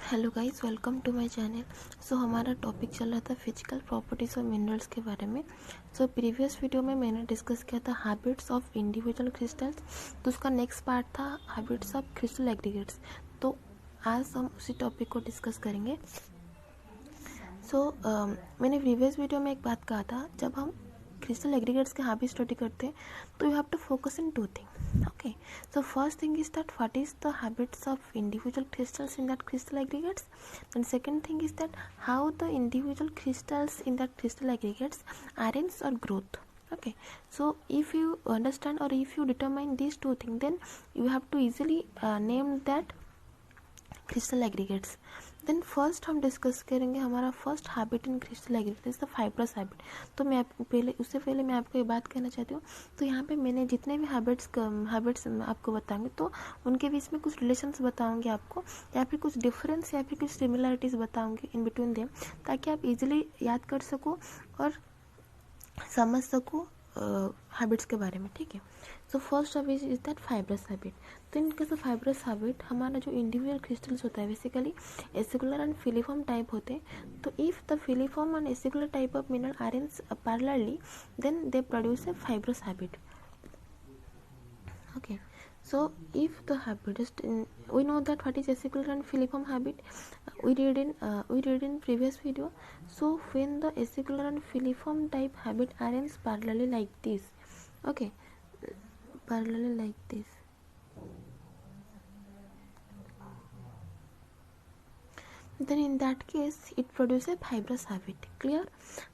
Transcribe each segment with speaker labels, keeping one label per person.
Speaker 1: Hello guys, welcome to my channel. So हमारा topic चल रहा था फिजिकल प्रॉपर्टीज़ ऑफ मिनरल्स के बारे में। सो प्रीवियस वीडियो में मैंने डिस्कस किया था हैबिट्स ऑफ इंडिविजुअल क्रिस्टल्स, तो उसका नेक्स्ट पार्ट था हैबिट्स ऑफ क्रिस्टल एग्रीगेट्स। तो आज हम उसी टॉपिक को डिस्कस करेंगे। मैंने प्रीवियस वीडियो में एक बात कहा था, जब हम क्रिस्टल एग्रीगेट्स के हैबिट स्टडी करते हैं तो you have to focus in two thing. Okay, so first thing is that what is the habits of individual crystals in that crystal aggregates, and second thing is that how the individual crystals in that crystal aggregates arrange or growth. Okay, so if you understand or if you determine these two things, then you have to easily name that crystal aggregates. Then first हम discuss करेंगे हमारा first habit in crystal aggregates the fibrous habit. तो मैं आपको पहले मैं आपको ये बात कहना चाहती हूँ। तो यहाँ पे मैंने जितने भी हैबिट्स आपको बताऊंगी, तो उनके बीच में कुछ रिलेशंस बताऊंगी आपको, या फिर कुछ डिफरेंस या फिर कुछ सिमिलरिटीज़ बताऊंगी इन बिटवीन देम, ताकि आप इजीली याद कर सको और समझ सको हैबिट्स के बारे में। ठीक है, so first habit is that fibrous habit. तो in case of fibrous habit, हमारा जो इंडिविजुअल क्रिस्टल्स होता है basically acicular and filiform type होते हैं। तो if the filiform and acicular type of mineral arrange parallelly, then they produce a fibrous habit. Okay, so if the habit is we know that what is acicular and filiform habit, we read in previous video. So when the acicular and filiform type habit arrange parallelly like this, okay, parallelly like this, then in that case it produces a fibrous habit. Clear?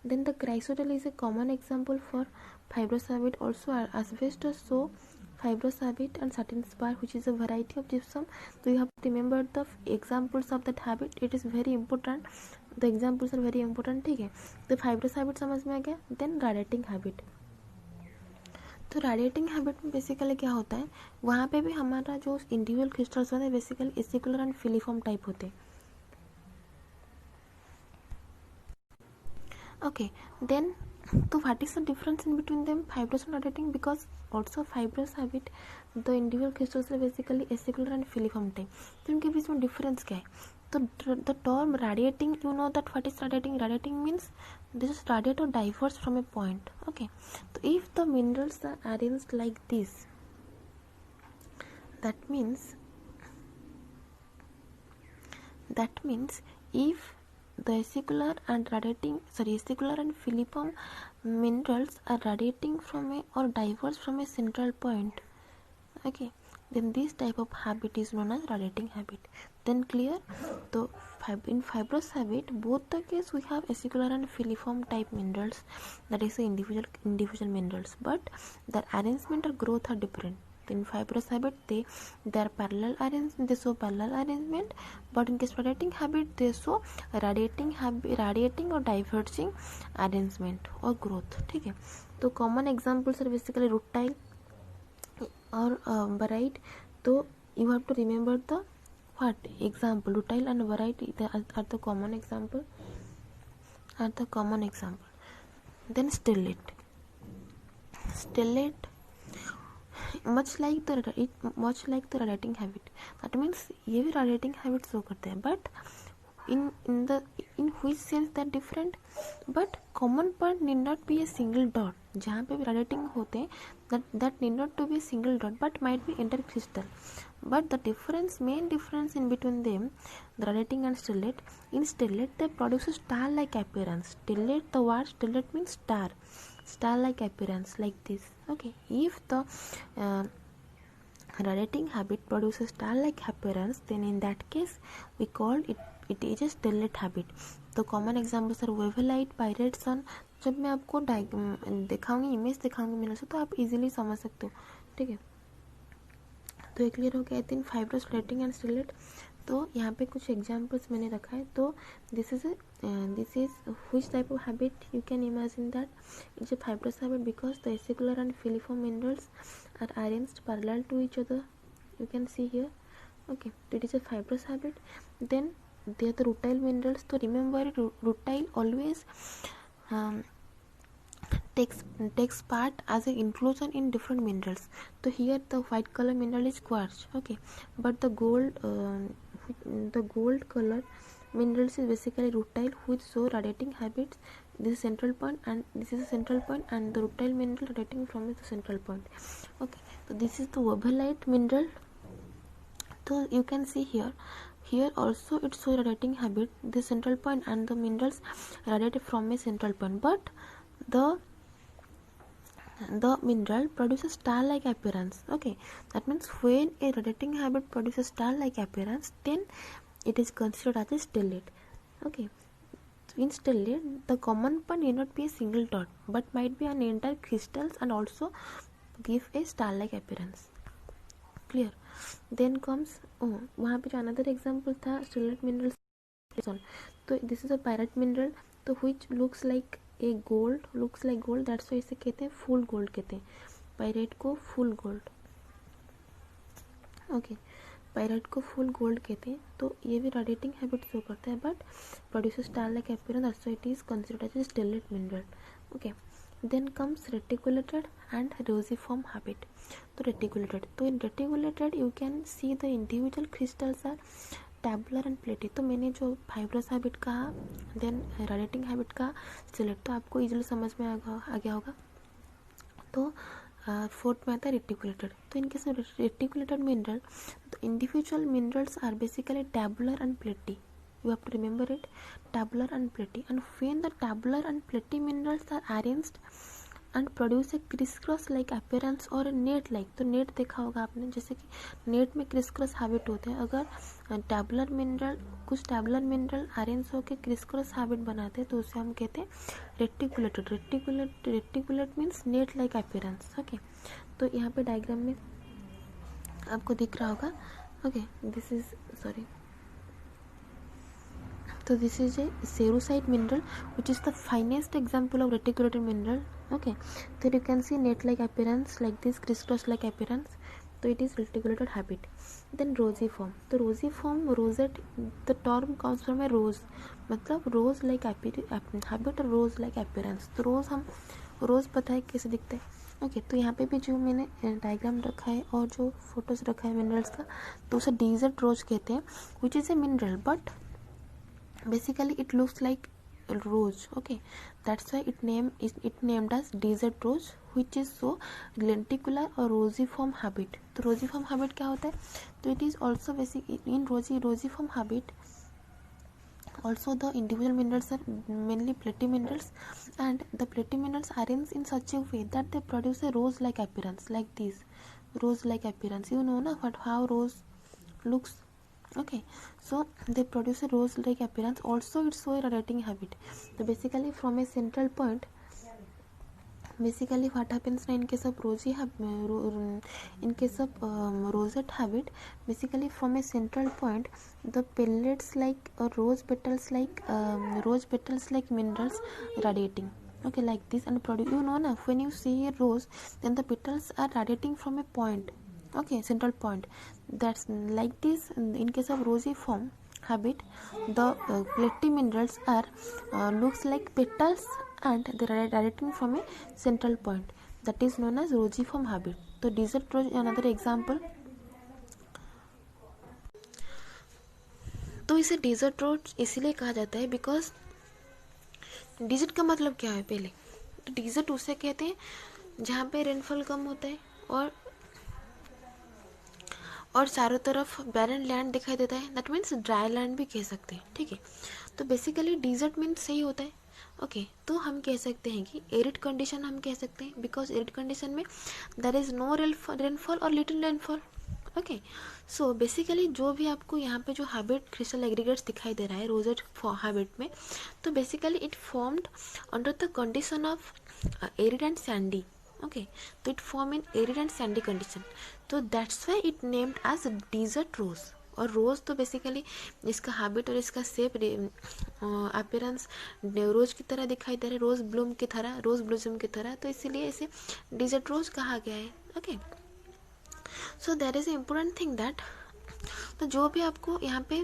Speaker 1: Then the chrysotile is a common example for fibrous habit. Also asbestos so fibrous habit and satin spar, which is a variety of gypsum. So you have to remember the examples of that habit. It is very important, the examples are very important. ठीक है, तो fibrous habit समझ में आ गया। Then radiating habit। तो radiating habit में basically क्या होता है, वहाँ पे भी हमारा जो इंडिविजुअल क्रिस्टल्स होते हैं basically acicular and filiform type होते हैं। Okay, then so what is the difference in between them, fibrous and radiating? Because also fibrous habit the individual crystals are basically acicular and filiform type, तो इनके बीच में difference क्या है? तो the term radiating, you know that what is radiating? Radiating means this is radiate or diverge from a point. Okay, so if the minerals are arranged like this, that means if the acicular and filiform minerals are radiating from a or diverge from a central point, okay, then this type of habit is known as radiating habit. Then clear? So in fibrous habit, both the case we have acicular and filiform type minerals, that is the individual minerals, but their arrangement or growth are different. In fibrous habit they are parallel arrangement, they show parallel arrangement, but in case radiating habit they show radiating or diverging arrangement or growth. ठीक है, तो common examples are basically rutile or barite. तो you have to remember the what example, rutile and barite are the common example, Then stellate much like the radiating habit, that means ये भी radiating habit show करते हैं, but in which sense that different, but common point need not be a single dot. जहाँ पे भी radiating होते हैं that need not to be a single dot, but might be intercrystal. But the main difference in between them, the radiating and stellate, in stellate they produce a star-like appearance. Stellate, the word stellate means star-like appearance like this. Okay, if the radiating habit produces star-like appearance, then in that case we call it is a stellate habit. तो common examples are WaveLight, पायरेट्सन। जब मैं आपको दिखाऊंगी, image दिखाऊंगी mineral से, तो आप easily समझ सकते हो। ठीक है, तो ये क्लियर हो गया। I think fibrous, radiating and stellate। तो यहाँ पे कुछ एग्जाम्पल्स मैंने रखा है। तो this is which type of habit you can imagine that it's a fibrous habit because the acicular and filiform minerals are arranged parallel to each other, you can see here. Okay, it is a fibrous habit. Then they are the rutile minerals. So remember, rutile always takes part as an inclusion in different minerals. So here the white color mineral is quartz, okay, but the gold the gold color minerals is basically rutile which show radiating habits. This is central point and this is a central point, and the rutile mineral radiating from the central point. Okay, so this is the wobelite mineral. So you can see here also it shows radiating habit, the central point, and the minerals radiate from a central point, but the mineral produces star-like appearance. Okay, that means when a radiating habit produces star-like appearance, then it is considered as a stellate. Okay, in stellate, the common point need not be a single dot, but might be an entire crystals and also give a star-like appearance. Clear? Then comes वहाँ पे जो another example था stellate minerals. तो this is a pyrite mineral, तो which looks like a gold, that's why इसे कहते हैं full gold कहते हैं, पायराइट को फुल गोल्ड. ओके, पायराइट को फुल गोल्ड कहते हैं. तो ये भी रेडिएटिंग हैबिट शो करता है but produces star like appearance, that's why it is considered as stellate mineral. Okay, then comes reticulated and rosiform habit. तो reticulated, तो in reticulated you can see the individual crystals are tabular and platy. तो मैंने जो fibrous habit कहा, then radiating habit कहा, select, तो आपको easily समझ में आ गया होगा. तो फोर्थ में आता है रेटिकुलेटेड. तो इनके केस रेटिकुलेटेड मिनरल, तो individual minerals are basically tabular and platy. You have to remember it, tabular and platy. And when the tabular and platy minerals are arranged and produce a crisscross like appearance or a net like, तो net देखा होगा आपने, जैसे कि net में crisscross habit होते हैं. अगर टैबुलर मिनरल, कुछ टैबुलर मिनरल अरेंज होकर क्रिसक्रॉस हैबिट बनाते हैं तो उसे हम कहते हैं reticulated. Reticulate means net like appearance. Okay, तो यहाँ पे डायग्राम में आपको दिख रहा होगा. Okay, this is sorry. So this is a cerussite mineral which is the finest example of reticulated mineral. Okay, so you can see net like appearance like this, crisscross like appearance, so it is reticulated habit. Then rosiform, तो rosiform, rosette, the term comes from a rose, मतलब rose like habit और rose like appearance. तो rose, हम rose पता है कैसे दिखता है. ओके, तो यहाँ पे भी जो मैंने डायग्राम रखा है और जो फोटोज रखा है मिनरल्स का, तो उसे डेजर्ट रोज कहते हैं, which is a mineral but basically it looks like a rose. Okay, that's why it named as desert rose, which is so lenticular or rosiform habit. तो rosiform habit क्या होता है? तो it is also basic in rosiform habit. Also the individual minerals are mainly platy minerals, and the platy minerals arranged in such a way that they produce a rose like appearance like this, rose like appearance. You know na how rose looks. Okay, so they produce a rose like appearance. Also it's so a radiating habit. So basically from a central point, basically what happens in case of rosette habit, basically from a central point the pellets like rose petals like minerals radiating. Okay, like this, and you know na, when you see a rose, then the petals are radiating from a point. Okay, central point. That's like this. In case of rosiform habit, the platy minerals are looks like petals and they are radiating from a central point. That is known as rosiform habit. So desert rose is another example. तो इसे desert रोज इसलिए कहा जाता है because desert का मतलब क्या है पहले, तो डेजर्ट उसे कहते हैं जहाँ पे रेनफॉल कम होता है और चारों तरफ बैरन लैंड दिखाई देता है. दैट मीन्स ड्राई लैंड भी कह सकते हैं. ठीक है, तो बेसिकली डेजर्ट मीन्स सही होता है. ओके, तो हम कह सकते हैं कि एरिड कंडीशन हम कह सकते हैं बिकॉज एरिड कंडीशन में देयर इज नो रेनफॉल और little rainfall. Okay, so basically जो भी आपको यहाँ पे जो हैबिट क्रिस्टल एग्रीगेट्स दिखाई दे रहा है रोजेट हैबिट में, तो basically it formed under the condition of arid and Sandy. Okay, so it form in arid and sandy condition, so that's why it named as desert rose. और रोज़ तो basically इसका habit और इसका shape appearance रोज़ की तरह दिखाई दे रहा है, रोज़ ब्लूजम की तरह, तो इसीलिए इसे डेजर्ट रोज कहा गया है. Okay, so that is important thing that, तो जो भी आपको यहाँ पे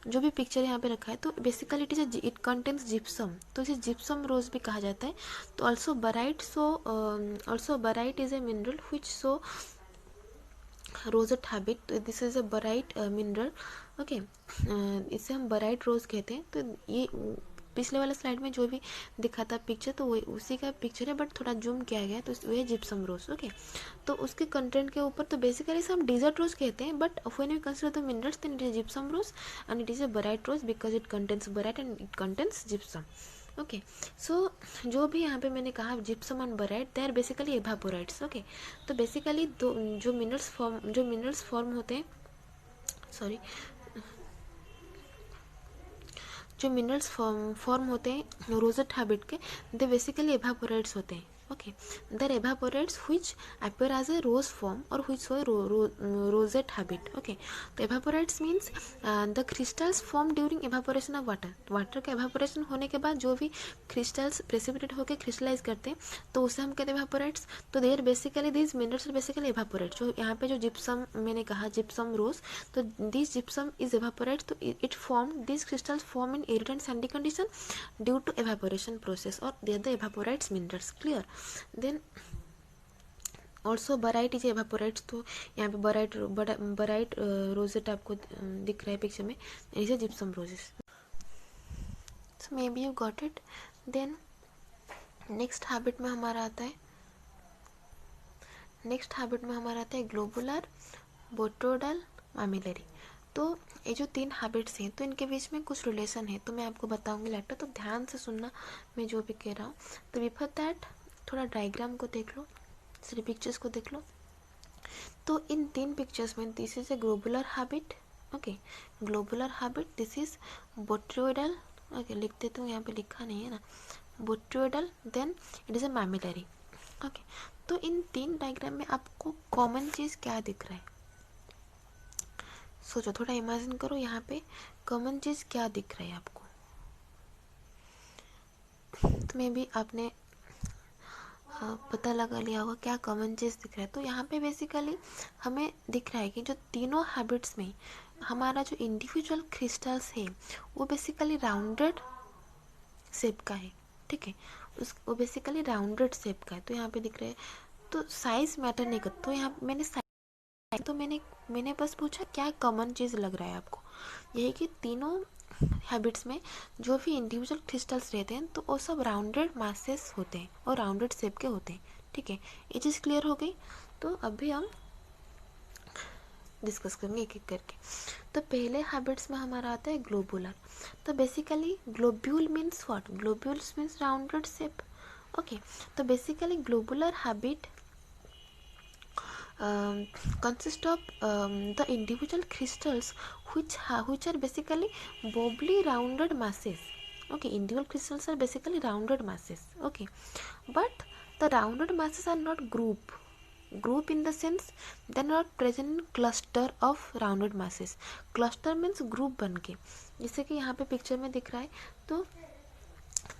Speaker 1: जो भी पिक्चर यहाँ पे रखा है, तो बेसिकली इट कंटेन्स जिप्सम, तो इसे जिप्सम रोज भी कहा जाता है. तो also barite is a mineral which rosette habit, तो this is a barite mineral, okay, इसे हम बराइट रोज कहते हैं। तो ये पिछले वाले स्लाइड में जो भी दिखा था पिक्चर, तो वही उसी का पिक्चर है, बट थोड़ा जूम किया गया है, तो वही जिप्सम रोज, ओके। तो उसके कंटेंट के ऊपर तो बेसिकली इसे हम डिजर्ट रोज कहते हैं, but when we consider the minerals then it is gypsum rose and it is a barite rose because it contains barite and it contains gypsum, okay. So जो भी यहाँ पे मैंने कहा gypsum and barite, they are basically evaporites, okay. तो basically दो जो minerals form होते हैं, सॉरी, जो मिनरल्स फॉर्म होते हैं रोजेट हैबिट के, दे बेसिकली एवापोराइट्स होते हैं, okay. They evaporites which appear as a rose form or which show rosette habit, okay। तो evaporites means the crystals form during evaporation of water, water का evaporation होने के बाद जो भी क्रिस्टल्स प्रेसिपिटेट होकर क्रिस्टलाइज करते हैं, तो उसे हम कहते हैं एवापोराइट्स। तो there basically these minerals are basically evaporites. जो यहाँ पे जो जिप्सम मैंने कहा जिप्सम रोज, तो दिस जिप्सम इज एवापोराइट्स, तो it form this crystals form in arid and sandy condition due to evaporation process, or they are the evaporites minerals, clear। then also barite is evaporates, तो यहाँ पे barite rosette आपको दिख रहा है picture में, is a gypsum roses. so maybe you got it। then next habit में हमारा आता है ग्लोबुलर, बोट्रोडल, मैमिलरी। तो ये जो 3 हैबिट्स हैं, तो इनके बीच में कुछ रिलेशन है, तो मैं आपको बताऊंगी लेटर, तो ध्यान से सुनना मैं जो भी कह रहा हूँ। तो बिफोर दैट थोड़ा डायग्राम को देख लो, सॉरी पिक्चर्स को देख लो। तो इन 3 पिक्चर्स में this is a globular habit, okay, globular habit, this is botryoidal, okay, लिख देती हूँ, यहाँ पे लिखा नहीं है ना, botryoidal, then it is a mammillary, okay. तो इन 3 डायग्राम में आपको कॉमन चीज़ क्या दिख रहा है, सोचो, थोड़ा इमेजिन करो, यहाँ पे कॉमन चीज क्या दिख रहा है आपको। तो मे भी आपने पता लगा लिया होगा क्या कॉमन चीज दिख रहा है। तो यहाँ पे बेसिकली हमें दिख रहा है कि जो तीनों हैबिट्स में हमारा जो इंडिविजुअल क्रिस्टल्स है वो बेसिकली राउंडेड शेप का है, ठीक है, वो बेसिकली राउंडेड शेप का है। तो यहाँ पे दिख रहा है, तो साइज मैटर नहीं करता। तो यहाँ मैंने बस पूछा क्या कॉमन चीज़ लग रहा है आपको, यही कि तीनों हैबिट्स में जो भी इंडिविजुअल क्रिस्टल्स रहते हैं तो वो सब राउंडेड मासेस होते हैं और राउंडेड शेप के होते हैं, ठीक है। ये चीज़ क्लियर हो गई। तो अभी हम डिस्कस करेंगे एक एक करके। तो पहले हैबिट्स में हमारा आता है ग्लोबुलर। तो basically globule means what, globules means rounded shape, okay. तो basically globular habit consist of the individual crystals which are basically bobbly rounded masses, okay, individual crystals are basically rounded masses, okay, but the rounded masses are not group in the sense they are not present in cluster of rounded masses। cluster means group बन के, जैसे कि यहाँ पे picture में दिख रहा है। तो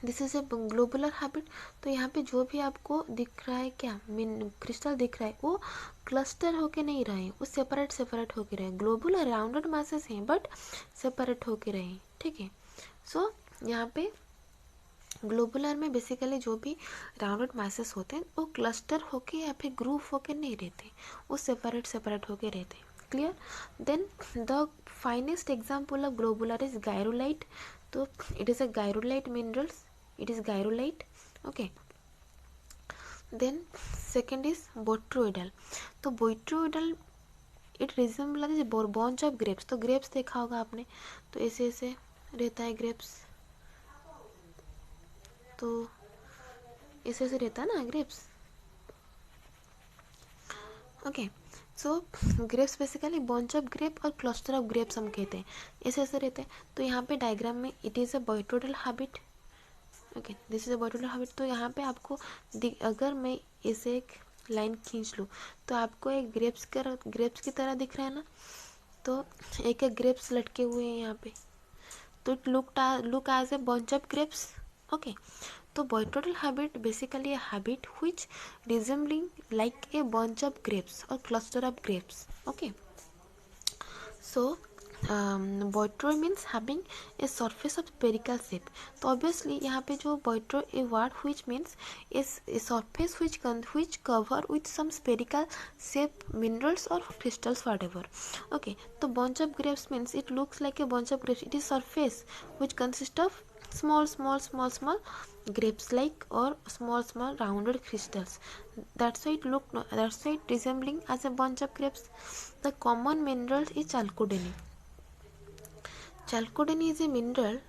Speaker 1: this is a globular habit. तो यहाँ पे जो भी आपको दिख रहा है क्या क्रिस्टल दिख रहा है वो क्लस्टर होके नहीं रहे, वो सेपरेट होके रहे। ग्लोबुलर राउंडेड मासेस हैं बट सेपरेट होके रहे, ठीक है। सो यहाँ पे ग्लोबुलर में बेसिकली जो भी राउंडेड मासेस होते हैं वो क्लस्टर होके या फिर ग्रुप होके नहीं रहते, वो सेपरेट होके रहते, clear. Then the finest example of globular is gyrolite. तो it is a gyrolite minerals, it is gyrolite, okay। then second is botryoidal। तो botryoidal it resembles bunch of grapes। तो grapes देखा होगा आपने, तो ऐसे ऐसे रहता है grapes, तो ऐसे ऐसे रहता है ना grapes, okay. So grapes basically bunch of grape और क्लस्टर ऑफ ग्रेप्स हम कहते हैं, ऐसे ऐसे रहते हैं। तो यहाँ पे डायग्राम में it is a botryoidal habit, okay, this is a botryoidal habit. तो यहाँ पे आपको अगर मैं इसे एक लाइन खींच लूँ तो आपको एक ग्रेप्स की तरह दिख रहा है ना, तो एक एक ग्रेप्स लटके हुए हैं यहाँ पे, तो it look as a bunch of grapes, okay. तो botryoidal habit basically a habit which resembling like a bunch of grapes or cluster of grapes, okay। So botryo means having a surface of spherical shape. तो obviously यहाँ पे जो botryo a word which means a surface which cover with some spherical shape minerals or crystals whatever. Okay, तो bunch of grapes means it looks like a bunch of grapes. It is surface which consists of small grapes like or small rounded crystals. That's why it resembling as a bunch of grapes. The common mineral is chalcodony. Chalcodony is a mineral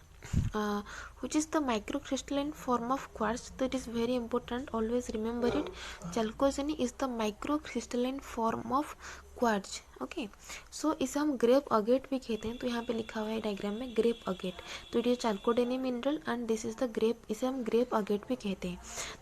Speaker 1: which is the microcrystalline form of quartz. That is very important, always remember it. Chalcodony is the microcrystalline form of quartz. Okay, so इसे हम grep agate भी कहते हैं. तो यहाँ पे लिखा हुआ है डायग्राम में ग्रेप अगेट. तो ये chalcedony mineral and this is the grape. इसे हम ग्रेप अगेट भी कहते हैं.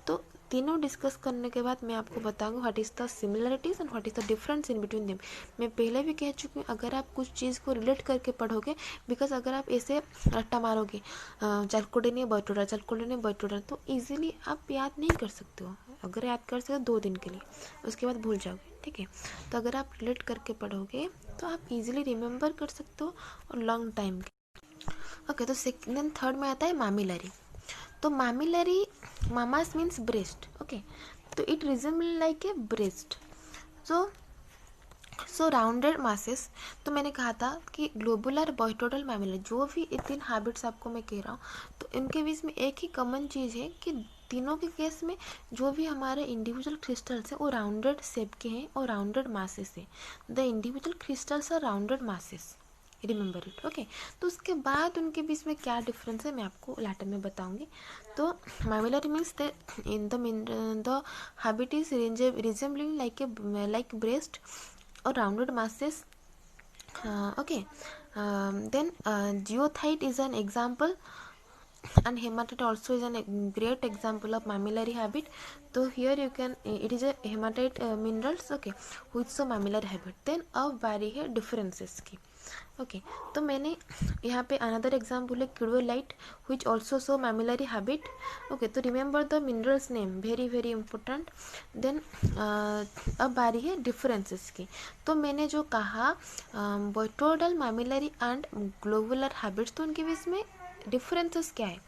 Speaker 1: तो तीनों डिस्कस करने के बाद मैं आपको बताऊंगा what is the similarities and what is the difference in between them. मैं पहले भी कह चुकी हूँ, अगर आप कुछ चीज़ को रिलेट करके पढ़ोगे, बिकॉज अगर आप ऐसे रट्टा मारोगे चाल्कोडेनी बायोटोडा तो इजीली आप याद नहीं कर सकते हो. अगर याद कर सकते हो 2 दिन के लिए, उसके बाद भूल जाओगे. ठीक है, तो अगर आप रिलेट करके पढ़ोगे तो आप इजीली रिमेंबर कर सकते हो और लॉन्ग टाइम के. ओके, तो सेकंड थर्ड में आता है मामिलरी. तो मामिलरी, मामास मीन्स ब्रेस्ट. ओके, तो it resemble like a breast. So rounded masses. तो मैंने कहा था कि ग्लोबुलर बायोटोडल मामिलरी, जो भी 3 हैबिट्स आपको मैं कह रहा हूँ, तो इनके बीच में एक ही कॉमन चीज़ है कि तीनों के केस में जो भी हमारे इंडिविजुअल क्रिस्टल्स हैं वो राउंडेड शेप के हैं और राउंडेड मासेस हैं. The individual crystals are rounded masses, remember it. Okay, तो उसके बाद उनके बीच में क्या डिफरेंस है मैं आपको लाटर में बताऊंगी. तो mammillary means the habit is resembling like breast or rounded masses. Okay, then geothite is an example and hematite also is a great example of mammillary habit. So here you can, it is a hematite minerals. Okay, with some mammillary habit. Then अब बारी है differences की. Okay, तो मैंने यहाँ पे another example है क्रिडोलाइट which also so mammillary habit. Okay, तो remember the minerals name, very very important. Then अब बारी है डिफरेंसेस की. तो मैंने जो कहा botryoidal mammillary and globular habits, तो उनके बीच में डिफरेंसेस क्या है.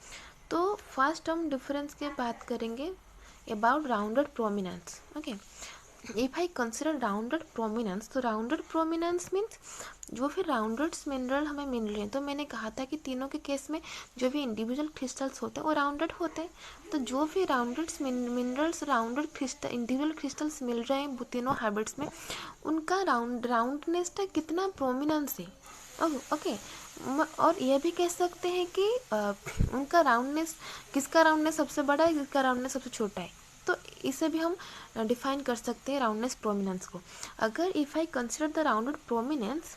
Speaker 1: तो फर्स्ट हम डिफरेंस की बात करेंगे about rounded prominence. Okay, if I consider rounded prominence, तो राउंडेड प्रोमिनेंस मीन्स जो भी राउंडेड मिनरल हमें मिल रहे हैं. तो मैंने कहा था कि तीनों के केस में जो भी इंडिविजुअल क्रिस्टल्स होते हैं वो राउंडेड होते हैं. तो जो भी rounded minerals, rounded crystal, individual crystals मिल रहे हैं तीनों हैबिट्स में, उनका राउंडनेस का कितना प्रोमिनेंस है. ओके, और ये भी कह सकते हैं कि उनका राउंडनेस, किसका राउंडनेस सबसे बड़ा है, किसका राउंडनेस सबसे छोटा है. तो इसे भी हम डिफाइन कर सकते हैं राउंडनेस प्रोमिनेंस को. अगर if I consider the rounded prominence,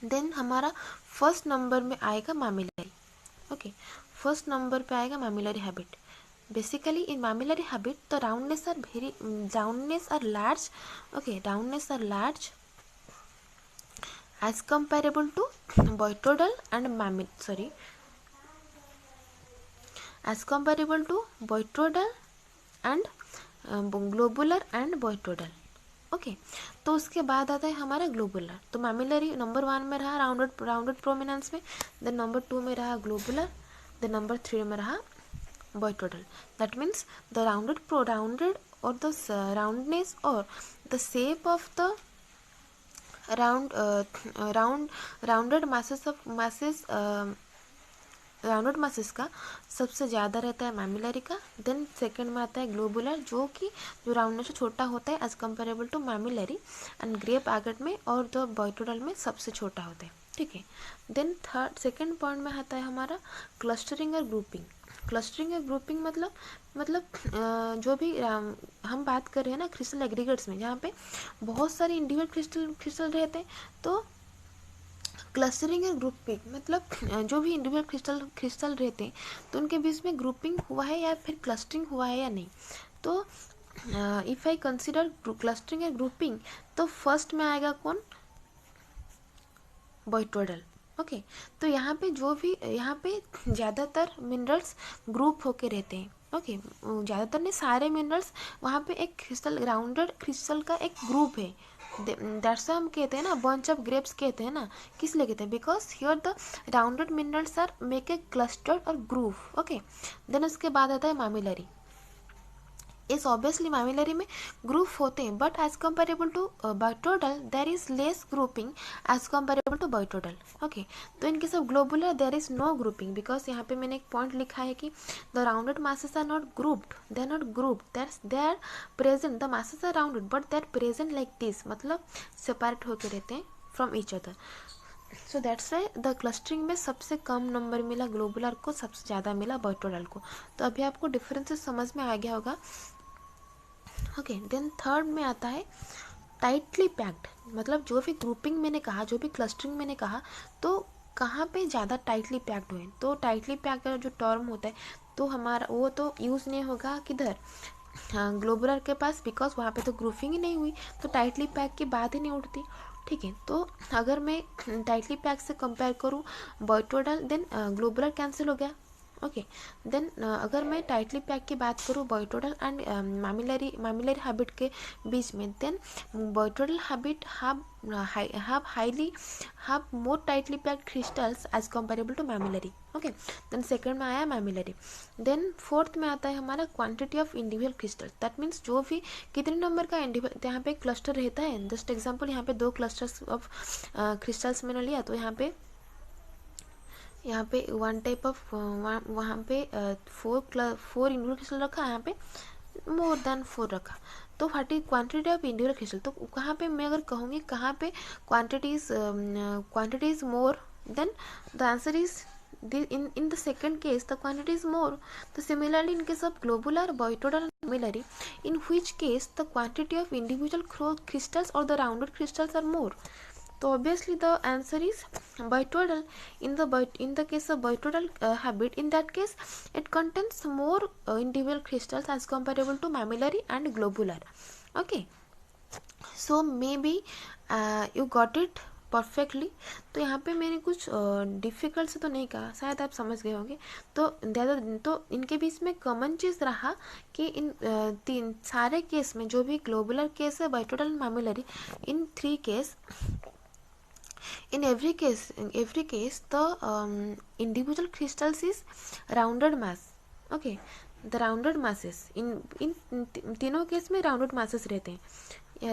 Speaker 1: then हमारा फर्स्ट नंबर में आएगा मामिलरी. ओके, फर्स्ट नंबर पे आएगा mammillary habit. Basically in mammillary habit the roundness are large. Okay, roundness are large as comparable to boytodal and as comparable to boytodal and globular and botryoidal. Okay, तो उसके बाद आता है हमारा globular. तो mammillary number 1 में रहा rounded prominence में, देन नंबर 2 में रहा ग्लोबुलर, देन नंबर 3 में रहा बायोटोडल. दैट मीन्स द राउंडेड और द राउंडनेस और the shape of the rounded masses का सबसे ज़्यादा रहता है मैमिलरी का. देन सेकंड में आता है ग्लोबुलर, जो राउंडनेस से छोटा होता है as comparable to mammillary, and grape agate में और द बायोटोडल में सबसे छोटा होता है. ठीक है, देन सेकंड पॉइंट में आता है हमारा क्लस्टरिंग और ग्रुपिंग. क्लस्टरिंग और ग्रुपिंग मतलब जो भी हम बात कर रहे हैं ना क्रिस्टल एग्रीगेट्स में, जहाँ पे बहुत सारे इंडिविजुअल क्रिस्टल रहते हैं. तो क्लस्टरिंग और ग्रुपिंग मतलब जो भी इंडिविजुअल क्रिस्टल रहते हैं तो उनके बीच में ग्रुपिंग हुआ है या फिर क्लस्टरिंग हुआ है या नहीं. तो इफ आई कंसिडर क्लस्टरिंग और ग्रुपिंग, तो फर्स्ट में आएगा कौन, बायोटोडल. ओके, तो यहाँ पे ज़्यादातर मिनरल्स ग्रुप होके रहते हैं. ओके, ज़्यादातर नहीं, सारे मिनरल्स वहाँ पे एक क्रिस्टल, राउंडेड क्रिस्टल का एक ग्रुप है दैट्स हम कहते हैं ना बंच ऑफ ग्रेप्स कहते हैं ना, किस लिए कहते हैं, because here the rounded minerals are make a cluster और ग्रूव. ओके, देन उसके बाद आता है मैमिलरी. इस ऑब्वियसली मैमिलरी में ग्रुप होते हैं, but as comparable to botryoidal there is less grouping as comparable to botryoidal. Okay, तो इनके सब globular there is no grouping, because यहाँ पे मैंने एक पॉइंट लिखा है कि the rounded masses are not grouped, they are not grouped, they are present, the masses are rounded but they are present like this, मतलब सेपरेट होकर रहते हैं from each other. So that's why the clustering में सबसे कम number मिला globular को, सबसे ज़्यादा मिला बायोटोडल को. तो अभी आपको डिफरेंसेस समझ में आ गया होगा. ओके, देन थर्ड में आता है टाइटली पैक्ड, मतलब जो भी ग्रुपिंग मैंने कहा, जो भी क्लस्टरिंग मैंने कहा, तो कहाँ पे ज़्यादा टाइटली पैक्ड हुए. तो टाइटली पैक्ड का जो टर्म होता है तो हमारा वो तो यूज़ नहीं होगा किधर, हाँ, ग्लोबुलर के पास, बिकॉज वहाँ पे तो ग्रुपिंग ही नहीं हुई, तो टाइटली पैक की बात ही नहीं उठती. ठीक है, तो अगर मैं टाइटली पैक से कंपेयर करूँ बायोटोडल, देन ग्लोबुलर कैंसिल हो गया. ओके, देन अगर मैं टाइटली पैक की बात करूँ बायोटोडल एंड मैमिलरी हैबिट के बीच में, then botryoidal habit have more tightly packed crystals as comparable to mammillary. Okay, then second में आया मैमिलरी. देन फोर्थ में आता है हमारा quantity of individual crystal. That means जो भी कितने नंबर का यहाँ पे क्लस्टर रहता है. जस्ट एग्जांपल, यहाँ पे 2 क्लस्टर्स ऑफ क्रिस्टल्स मैंने लिया, तो यहाँ पे वन टाइप ऑफ वहाँ पे 4 इंडिविजुअल क्रिस्टल रखा, यहाँ पे मोर देन 4 रखा. तो what is quantity of individual crystal, तो कहाँ पे मैं अगर कहूँगी कहाँ पे quantity is more, then the answer is in the second case the quantity is more. So similarly in case of globular, bayoidal and mammillary, in which case the quantity of individual crystals or the rounded crystals are more. So obviously the answer is bayoidal. In the case of bayoidal habit, in that case it contains more individual crystals as comparable to mammillary and globular. Okay, so maybe you got it perfectly. तो यहाँ पे मैंने कुछ difficult से तो नहीं कहा, शायद आप समझ गए होंगे. तो इनके बीच में कॉमन चीज़ रहा कि इन तीन सारे केस में जो भी ग्लोबुलर केस है, बायोटोडल, मैमिलरी, इन 3 case, in every case the individual crystals is rounded mass. Okay, the rounded masses in तीनों केस में राउंडेड masses रहते हैं,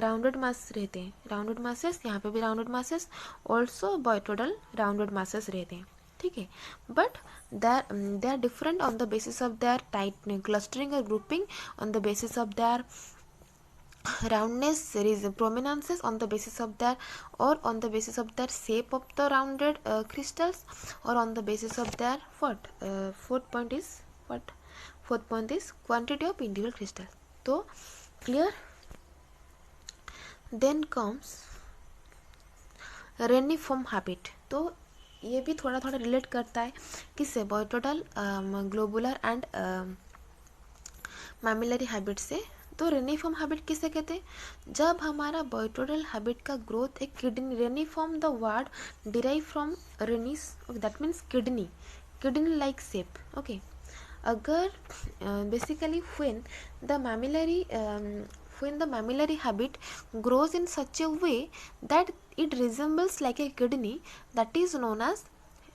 Speaker 1: राउंडेड मास रहते हैं, राउंडेड मासेस, यहाँ पे भी rounded masses, also botryoidal rounded masses रहते हैं. ठीक है, but they are different on the basis of their tight clustering और grouping, on the basis of their roundness, there is prominences on the basis of their, or on the basis of their shape of the rounded crystals, or on the basis of their what fourth point is quantity of individual crystals. So clear. Then comes reniform habit. तो ये भी थोड़ा थोड़ा relate करता है किससे, botryoidal, globular and mammillary habit से. तो रेनिफॉर्म हैबिट किसे कहते हैं, जब हमारा बायोटोडल हैबिट का ग्रोथ एक kidney, reniform the word derive from renis, that means kidney like shape. Okay, अगर basically when the mammillary habit grows in such a way that it resembles like a kidney, that is known as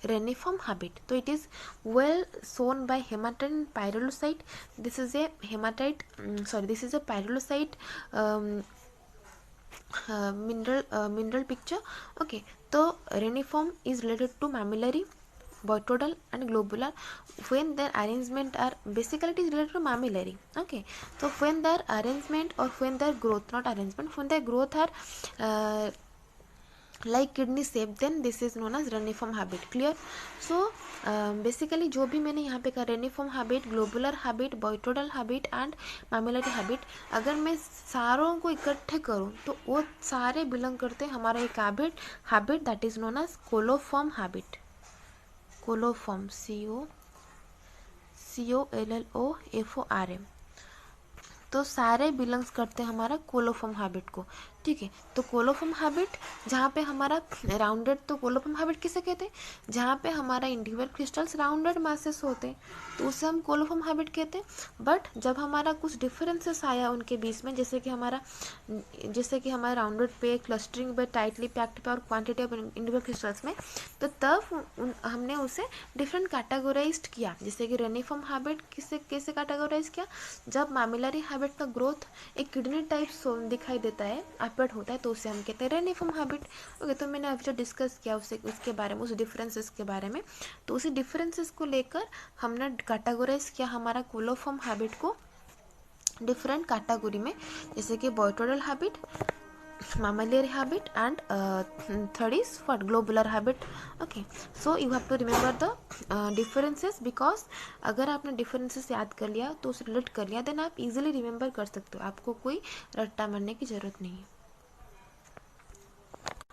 Speaker 1: reniform habit. So it is well shown by hematite and pyrolusite. This is a pyrolusite mineral picture. Okay, so reniform is related to mammillary, bayoidal and globular when their arrangement are, basically it is related to mammillary. Okay, so when their arrangement or when their growth, not arrangement, when their growth are like kidney shape, then this is known as reniform habit. Clear. So basically जो भी मैंने यहाँ पे कहा, reniform habit, globular habit, botryoidal habit and mammillary habit, अगर मैं सारों को इकट्ठे करूँ तो वो सारे बिलोंग करते हैं हमारा एक habit that is known as colloform habit. Colloform, COLLOFORM. तो सारे बिलोंग्स करते हैं हमारा कोलोफॉर्म हैबिट को. ठीक है। तो कोलोफॉर्म हैबिट जहाँ पे हमारा राउंडेड, तो कोलोफॉर्म हैबिट किसे कहते हैं, जहाँ पे हमारा इंडिविजुअल क्रिस्टल्स राउंडेड मासेस होते हैं, तो उसे हम कोलोफॉर्म हैबिट कहते हैं। बट जब हमारा कुछ डिफरेंसेस आया उनके बीच में, जैसे कि हमारा राउंडेड पे, क्लस्टरिंग पे, टाइटली पैक्ड पे और क्वांटिटी ऑफ इंडिविजुअल क्रिस्टल्स में, तो तब हमने उसे डिफरेंट कैटेगोराइज्ड किया। जैसे कि रेनिफॉर्म हैबिट कैसे कैटेगोराइज किया, जब मैमिलरी हैबिट का ग्रोथ एक किडनी टाइप दिखाई देता है, एपेड होता है, तो उसे हम कहते हैं रेनिफॉर्म हैबिट। ओके, तो मैंने अभी जो डिस्कस किया उसके बारे में, उस डिफरेंसेस के बारे में, तो उसी डिफरेंसेस को लेकर हमने कैटेगोराइज किया हमारा कोलोफॉर्म हैबिट को डिफरेंट कैटेगरी में, जैसे कि बॉयटोडल habit, mammalian habit, and third is what, globular habit. Okay, so you have to remember the differences, because अगर आपने differences याद कर लिया तो उसे रिलेट कर लिया, देन आप इजीली रिमेंबर कर सकते हो, आपको कोई रट्टा मारने की जरूरत नहीं है।